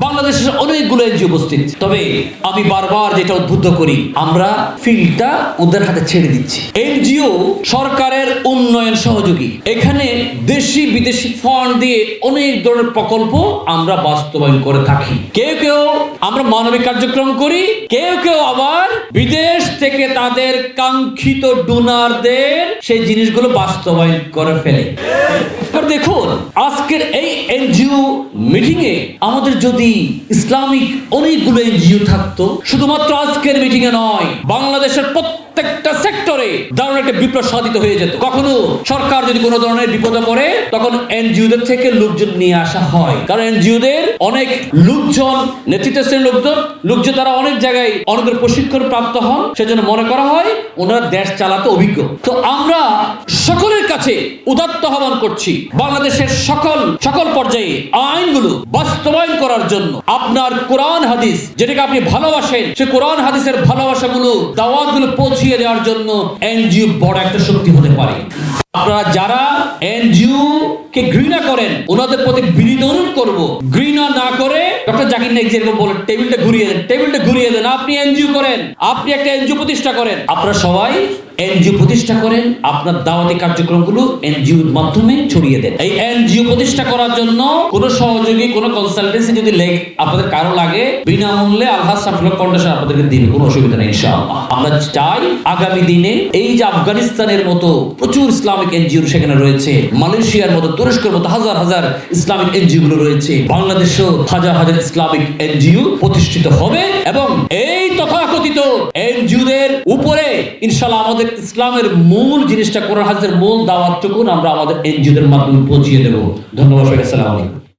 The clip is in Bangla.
বাংলাদেশের অনেকগুলো এনজিও উপস্থিত, তবে আমি বারবার যেটা উদ্বুদ্ধ করি, আমরা ফিল্ডটা ওদের হাতে ছেড়ে দিচ্ছি। এনজিও সরকারের উন্নয়ন সহযোগী, এখানে দেশি বিদেশি ফান্ড দিয়ে অনেক ধরনের প্রকল্প আমরা বাস্তবায়ন করে থাকি। কেউ কেউ আমরা মানবিক কার্যক্রম করি, কেউ কেউ আবার বিদেশ থেকে তাদের কাঙ্ক্ষিত ডোনারদের সেই জিনিসগুলো বাস্তবায়ন করে ফেলে। দেখুন, আজকের এই এনজিও মিটিং এ আমাদের যদি ইসলামিক অনেকগুলো এনজিও থাকতো, শুধুমাত্র আজকের মিটিং এ নয়, বাংলাদেশের প্রত্যেকটা সেক্টরে দারুণ একটা বিপ্লব সাধিত হয়ে যেত। কখনো সরকার যদি কোনো ধরনের বিপদে পড়ে, তখন এনজিওদের থেকে লোকজন নিয়ে আসা হয়, কারণ এনজিওদের অনেক লোকজন, নেতৃত্বের লোকজন তারা অনেক জায়গায় অনেক প্রশিক্ষণ প্রাপ্ত হন, সেজন্য মনে করা হয় ওনারা দেশ চালাতে অভিজ্ঞ। তো আমরা সকলের কাছে উদাত্ত আহ্বান করছি, বাংলাদেশের সকল পর্যায়ে আইনগুলো বাস্তবায়ন করার জন্য আপনার কোরআন হাদিস যেটাকে আপনি ভালোবাসেন, সেই কোরআন হাদিসের ভালোবাসাগুলো, দাওয়াতগুলো পৌঁছিয়ে দেওয়ার জন্য এনজিও বড় একটা শক্তি হতে পারে। আপনারা যারা এনজিও কে ঘৃণা করেন, ওনাদের প্রতি বিনীত অনুরোধ করব, ঘৃণা না করে ডক্টর জাকির নাইক যেরকম বলেন, টেবিলটা ঘুরিয়ে দেন। আপনি এনজিও করেন, আপনি একটা এনজিও প্রতিষ্ঠা করেন, আপনারা সবাই এনজিও প্রতিষ্ঠা করেন, আপনার দাওয়াতি কার্যক্রমগুলো এনজিওর মাধ্যমে ছড়িয়ে দেন। এই এনজিও প্রতিষ্ঠা করার জন্য কোনো সহযোগী, কোনো কনসালটেন্সি যদি আপনাদের কারো লাগে, বিনামূল্যে আলহাজ সাফল্য ফাউন্ডেশন আপনাদেরকে দিবে, কোনো অসুবিধা নেই ইনশাআল্লাহ। আমরা চাই আগামী দিনে এই যে আফগানিস্তানের মতো প্রচুর ইসলামিক এনজিও সেখানে রয়েছে, মালয়েশিয়ার মতো, তুরস্কের মতো হাজার হাজার ইসলামিক এনজিও গুলো রয়েছে, বাংলাদেশেও হাজার হাজার ইসলামিক এনজিও প্রতিষ্ঠিত হবে এবং এই তথাকথিত এনজিওদের উপরে ইনশাআল্লাহ আমাদের ইসলামের মূল জিনিসটা, কোরআন হাদিসের মূল দাওয়াতটুকু আমরা আমাদের এনজিওদের মাধ্যমে পৌঁছিয়ে দেব। ধন্যবাদ। আসসালামু আলাইকুম।